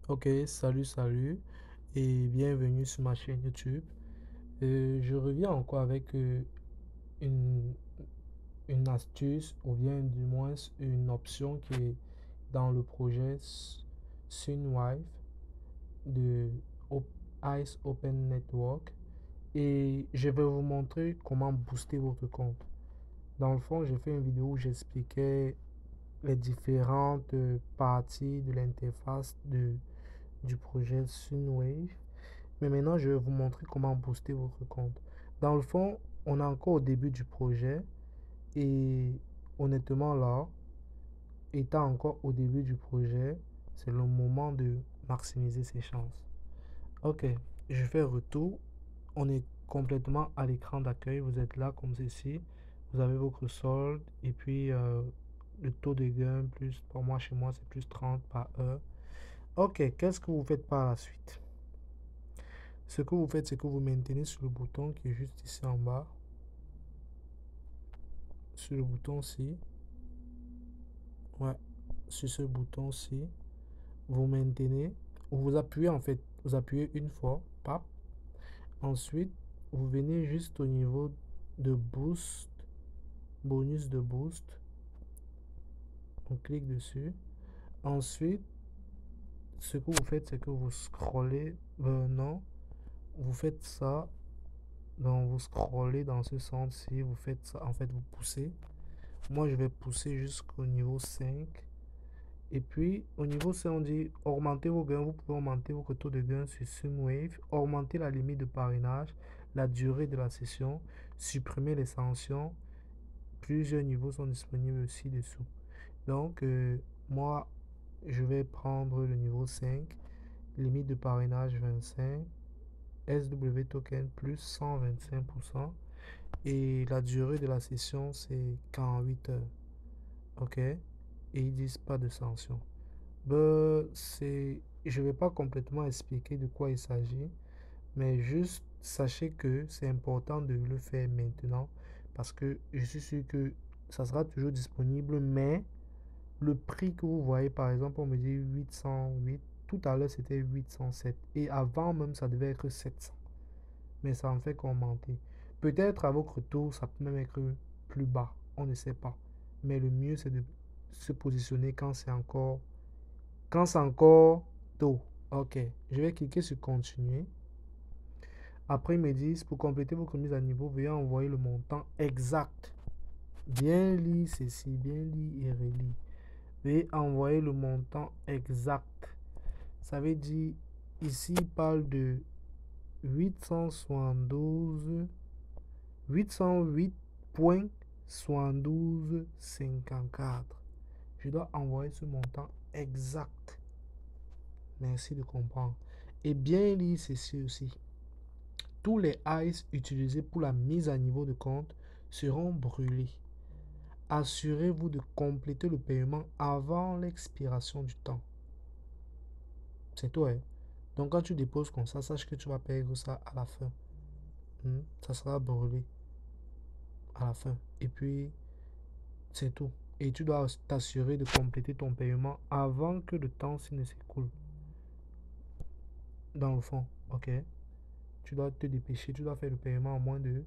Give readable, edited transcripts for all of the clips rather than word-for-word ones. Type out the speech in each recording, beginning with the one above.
Ok, salut et bienvenue sur ma chaîne YouTube. Je reviens encore avec une, une astuce ou bien du moins une option qui est dans le projet Sunwife de Ice Open Network et je vais vous montrer comment booster votre compte. Dans le fond, j'ai fait une vidéo où j'expliquais les différentes parties de l'interface du projet Sunwave. Mais maintenant, je vais vous montrer comment booster votre compte. Dans le fond, on est encore au début du projet et honnêtement là, étant encore au début du projet, c'est le moment de maximiser ses chances. Ok, je fais retour. On est complètement à l'écran d'accueil. Vous êtes là comme ceci. Vous avez votre solde et puis le taux de gain plus, pour moi, chez moi, c'est plus 30 par heure. Ok, qu'est-ce que vous faites par la suite? Ce que vous faites, c'est que vous maintenez sur le bouton qui est juste ici en bas. Sur le bouton-ci. Ouais, sur ce bouton-ci. Vous maintenez. Ou vous appuyez en fait. Vous appuyez une fois. Pap. Ensuite, vous venez juste au niveau de boost. Bonus de boost. On clique dessus. Ensuite, ce que vous faites, c'est que vous scrollez. Non. Vous faites ça. Donc, vous scrollez dans ce sens-ci. Vous faites ça. En fait, vous poussez. Moi, je vais pousser jusqu'au niveau 5. Et puis, au niveau 5, on dit augmenter vos gains. Vous pouvez augmenter vos taux de gain sur Sunwave, augmenter la limite de parrainage, la durée de la session, supprimer les sanctions. Plusieurs niveaux sont disponibles ci-dessous. Donc, moi, je vais prendre le niveau 5, limite de parrainage 25, SW token plus 125%. Et la durée de la session, c'est 48 heures. Ok? Et ils disent pas de sanction. Je ne vais pas complètement expliquer de quoi il s'agit, mais juste sachez que c'est important de le faire maintenant parce que je suis sûr que ça sera toujours disponible, mais le prix que vous voyez, par exemple, on me dit 808, tout à l'heure c'était 807 et avant même ça devait être 700, mais ça en fait qu'augmenter. Peut-être à votre tour, ça peut même être plus bas, on ne sait pas, mais le mieux c'est de se positionner quand c'est encore tôt. Ok, je vais cliquer sur continuer. Après, ils me disent pour compléter votre mise à niveau, veuillez envoyer le montant exact. Bien lire ceci, bien lire et relire. Veuillez envoyer le montant exact. Ça veut dire, ici, il parle de 872, 808,7254. Je dois envoyer ce montant exact. Merci de comprendre. Et bien lire ceci aussi. Tous les ICE utilisés pour la mise à niveau de compte seront brûlés. Assurez-vous de compléter le paiement avant l'expiration du temps. C'est tout, hein? Donc quand tu déposes comme ça, sache que tu vas payer ça à la fin. Ça sera brûlé à la fin. Et puis, c'est tout. Et tu dois t'assurer de compléter ton paiement avant que le temps ne s'écoule. Dans le fond, ok? Tu dois te dépêcher, tu dois faire le paiement en moins de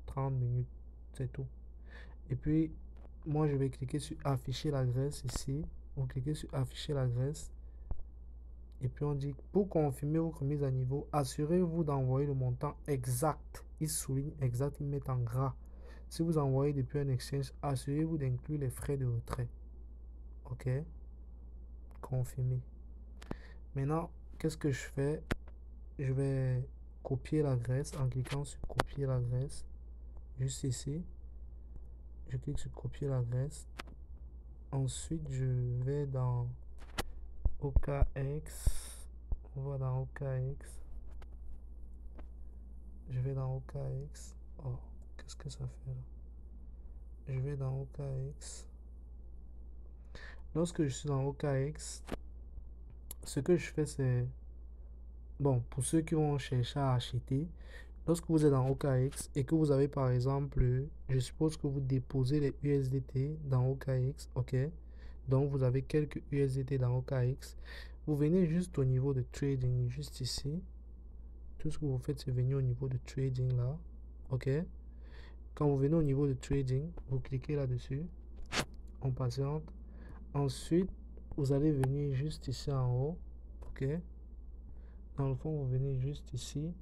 30 minutes. C'est tout. Et puis, moi, je vais cliquer sur afficher l'adresse ici. Vous cliquez sur afficher l'adresse. Et puis, on dit pour confirmer votre mise à niveau, assurez-vous d'envoyer le montant exact. Il souligne exact, il met en gras. Si vous envoyez depuis un exchange, assurez-vous d'inclure les frais de retrait. Ok? Confirmer. Maintenant, qu'est-ce que je fais? Je vais copier l'adresse en cliquant sur copier l'adresse. Juste ici. Je clique sur copier l'adresse. Ensuite, je vais dans OKX. On va dans OKX. Je vais dans OKX. Oh, qu'est-ce que ça fait là? Je vais dans OKX. Lorsque je suis dans OKX, ce que je fais, c'est... Bon, pour ceux qui vont chercher à acheter, lorsque vous êtes dans OKX et que vous avez par exemple, je suppose que vous déposez les USDT dans OKX, ok? Donc vous avez quelques USDT dans OKX. Vous venez juste au niveau de trading, juste ici. Tout ce que vous faites, c'est venir au niveau de trading là. OK? Quand vous venez au niveau de trading, vous cliquez là-dessus. On patiente. Ensuite, vous allez venir juste ici en haut. OK? Dans le fond, vous venez juste ici.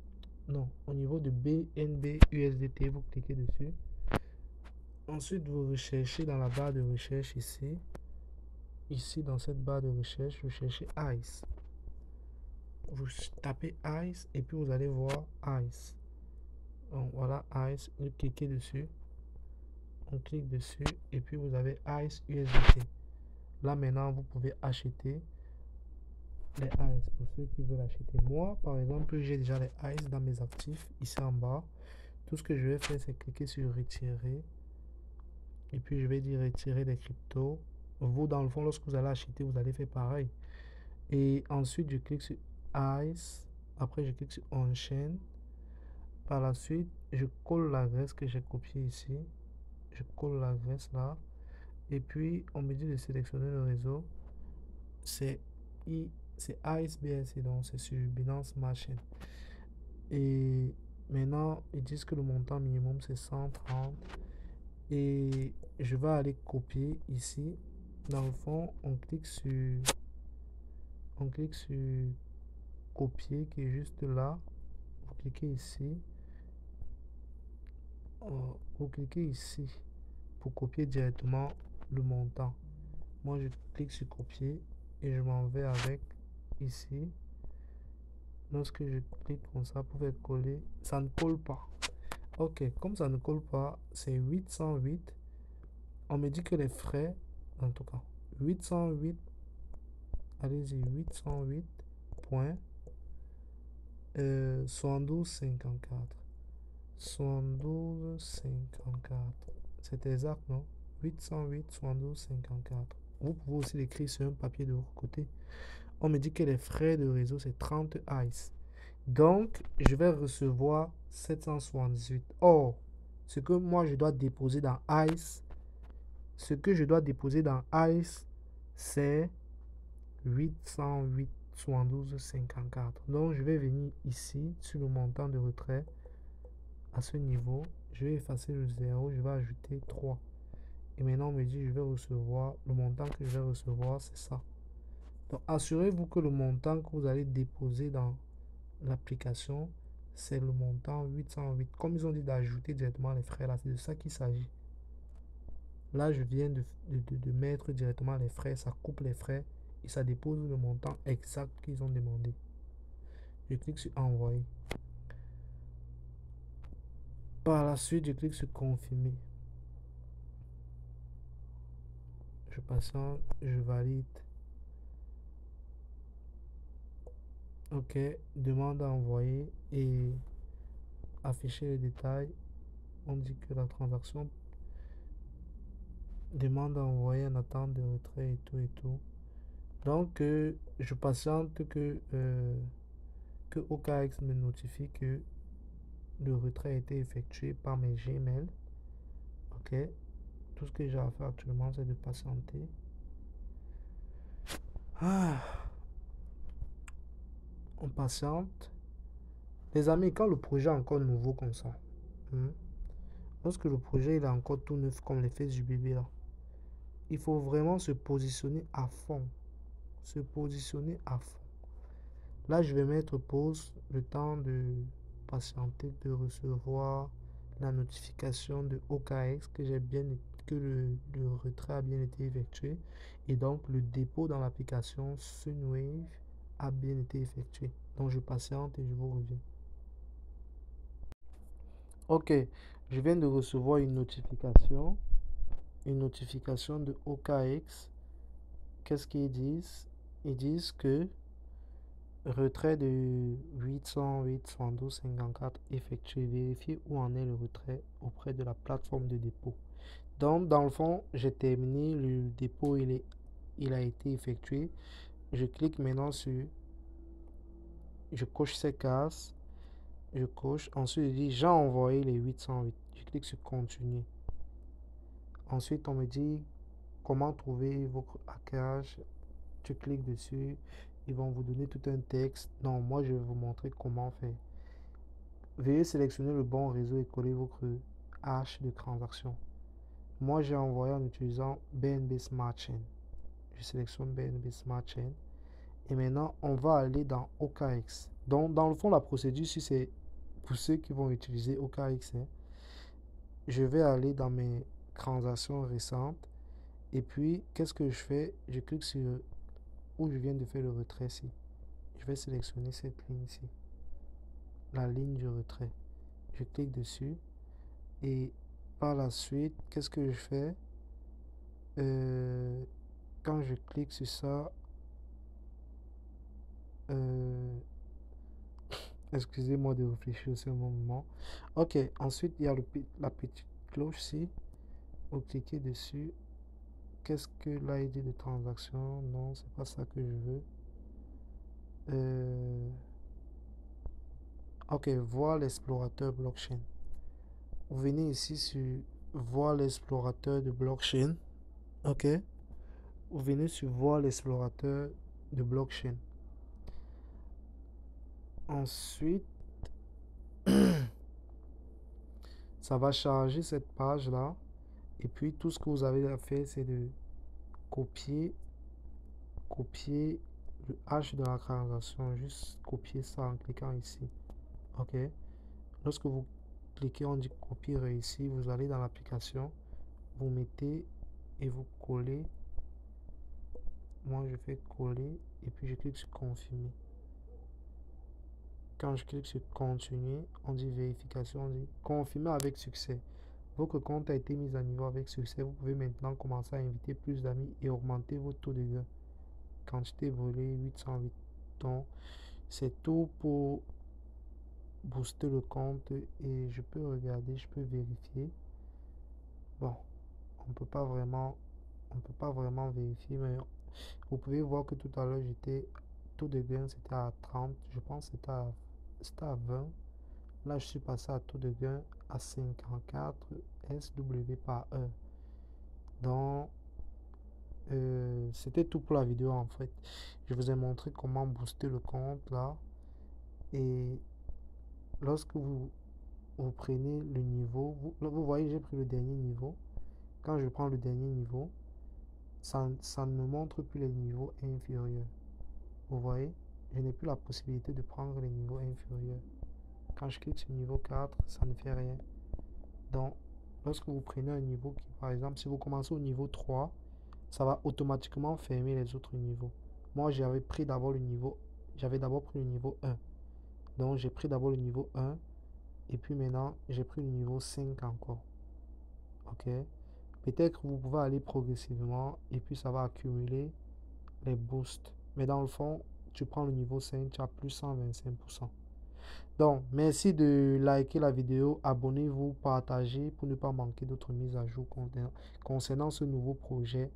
Non, au niveau de BNB USDT, vous cliquez dessus. Ensuite, vous recherchez dans la barre de recherche ici. Ici, dans cette barre de recherche, vous cherchez ICE. Vous tapez ICE et puis vous allez voir ICE. Donc voilà ICE, vous cliquez dessus. On clique dessus et puis vous avez ICE USDT. Là maintenant, vous pouvez acheter les ICE pour ceux qui veulent acheter. Moi, par exemple, j'ai déjà les ICE dans mes actifs ici en bas. Tout ce que je vais faire, c'est cliquer sur retirer. Et puis je vais dire retirer les cryptos. Vous, dans le fond, lorsque vous allez acheter, vous allez faire pareil. Et ensuite, je clique sur ICE. Après, je clique sur On-Chain. Par la suite, je colle l'adresse que j'ai copiée ici. Je colle l'adresse là. Et puis, on me dit de sélectionner le réseau. C'est ICE BSC, donc c'est sur Binance Smart Chain. Et maintenant, ils disent que le montant minimum c'est 130. Et je vais aller copier ici. Dans le fond, on clique sur copier qui est juste là. Vous cliquez ici. Vous cliquez ici pour copier directement le montant. Moi, je clique sur copier et je m'en vais avec ici. Lorsque je clique comme ça pour faire coller, ça ne colle pas. Ok, comme ça ne colle pas, c'est 808. On me dit que les frais, en tout cas, 808, allez-y, 808 points 72,54. 72,54. C'est exact, non? 808, 72,54. Vous pouvez aussi l'écrire sur un papier de votre côté. On me dit que les frais de réseau, c'est 30 ICE. Donc, je vais recevoir 778. Or, ce que moi, je dois déposer dans ICE, c'est 808, 72,54. Donc, je vais venir ici, sur le montant de retrait, à ce niveau. Je vais effacer le 0, je vais ajouter 3. Et maintenant, on me dit, je vais recevoir, le montant que je vais recevoir, c'est ça. Donc, assurez-vous que le montant que vous allez déposer dans l'application, c'est le montant 808. Comme ils ont dit d'ajouter directement les frais, là, c'est de ça qu'il s'agit. Là, je viens de mettre directement les frais, ça coupe les frais et ça dépose le montant exact qu'ils ont demandé. Je clique sur envoyer. Par la suite, je clique sur confirmer. Je patiente, je valide. Ok, demande à envoyer et afficher les détails. On dit que la transaction demande à envoyer en attente de retrait et tout et tout. Donc, je patiente que OKX me notifie que le retrait a été effectué par mes Gmail. Ok, tout ce que j'ai à faire actuellement, c'est de patienter. Ah, on patiente. Les amis, quand le projet est encore nouveau comme ça, lorsque le projet il est encore tout neuf comme les fesses du bébé là, il faut vraiment se positionner à fond. Se positionner à fond. Là, je vais mettre pause, le temps de patienter, de recevoir la notification de OKX que le retrait a bien été effectué. Et donc, le dépôt dans l'application Sunwave a bien été effectué. Donc, je patiente et je vous reviens. Ok, je viens de recevoir une notification de OKX. Qu'est-ce qu'ils disent? Ils disent que retrait de 808 112,54 effectué. Vérifiez où en est le retrait auprès de la plateforme de dépôt. Donc, dans le fond, j'ai terminé. Le dépôt, il a été effectué. Je clique maintenant sur... Je coche ces cases. Je coche. Ensuite, je dis j'ai envoyé les 808. Je clique sur continuer. Ensuite, on me dit comment trouver votre hackage. Tu cliques dessus. Ils vont vous donner tout un texte. Non, moi je vais vous montrer comment faire. Veuillez sélectionner le bon réseau et coller votre hache de transaction. Moi j'ai envoyé en utilisant BNB Smart Chain. Je sélectionne BNB Smart Chain. Et maintenant, on va aller dans OKX. Donc, dans le fond, la procédure, si c'est pour ceux qui vont utiliser OKX, hein, je vais aller dans mes transactions récentes. Et puis, qu'est-ce que je fais? Je clique sur où je viens de faire le retrait ici. Je vais sélectionner cette ligne ici, la ligne du retrait. Je clique dessus et par la suite, qu'est-ce que je fais? Euh, Quand je clique sur ça, euh, excusez-moi de réfléchir aussi un moment. Ok, ensuite il y a la petite cloche ici. Vous cliquez dessus. Qu'est-ce que l'ID de transaction? Non, c'est pas ça que je veux. Ok, voir l'explorateur blockchain. Vous venez ici sur voir l'explorateur de blockchain. Ok, vous venez sur voir l'explorateur de blockchain. Ensuite, ça va charger cette page là. Et puis tout ce que vous avez à faire, c'est de copier le H de la transaction, juste copier ça en cliquant ici. Ok. Lorsque vous cliquez, on dit copier réussi, vous allez dans l'application, vous mettez et vous collez. Moi, je fais coller et puis je clique sur confirmer. Quand je clique sur continuer, on dit vérification, on dit confirmer avec succès. Votre compte a été mis à niveau avec succès. Vous pouvez maintenant commencer à inviter plus d'amis et augmenter votre taux de gain. Quantité volée 808 tons. C'est tout pour booster le compte et je peux regarder, je peux vérifier. Bon, on peut pas vraiment vérifier, mais vous pouvez voir que tout à l'heure j'étais taux de gain c'était à 30, je pense c'était à 20. Là je suis passé à taux de gain à 54 SW par heure. Donc c'était tout pour la vidéo en fait. Je vous ai montré comment booster le compte là et lorsque vous prenez le niveau, vous voyez j'ai pris le dernier niveau. Quand je prends le dernier niveau, ça ne me montre plus les niveaux inférieurs. Vous voyez, je n'ai plus la possibilité de prendre les niveaux inférieurs. Quand je clique sur niveau 4, ça ne fait rien. Donc, lorsque vous prenez un niveau qui, par exemple, si vous commencez au niveau 3, ça va automatiquement fermer les autres niveaux. Moi, j'avais d'abord pris le niveau 1. Donc, j'ai pris d'abord le niveau 1 et puis maintenant, j'ai pris le niveau 5 encore. Ok? Peut-être que vous pouvez aller progressivement et puis ça va accumuler les boosts. Mais dans le fond, tu prends le niveau 5, tu as plus 125%. Donc, merci de liker la vidéo, abonnez-vous, partagez pour ne pas manquer d'autres mises à jour concernant ce nouveau projet.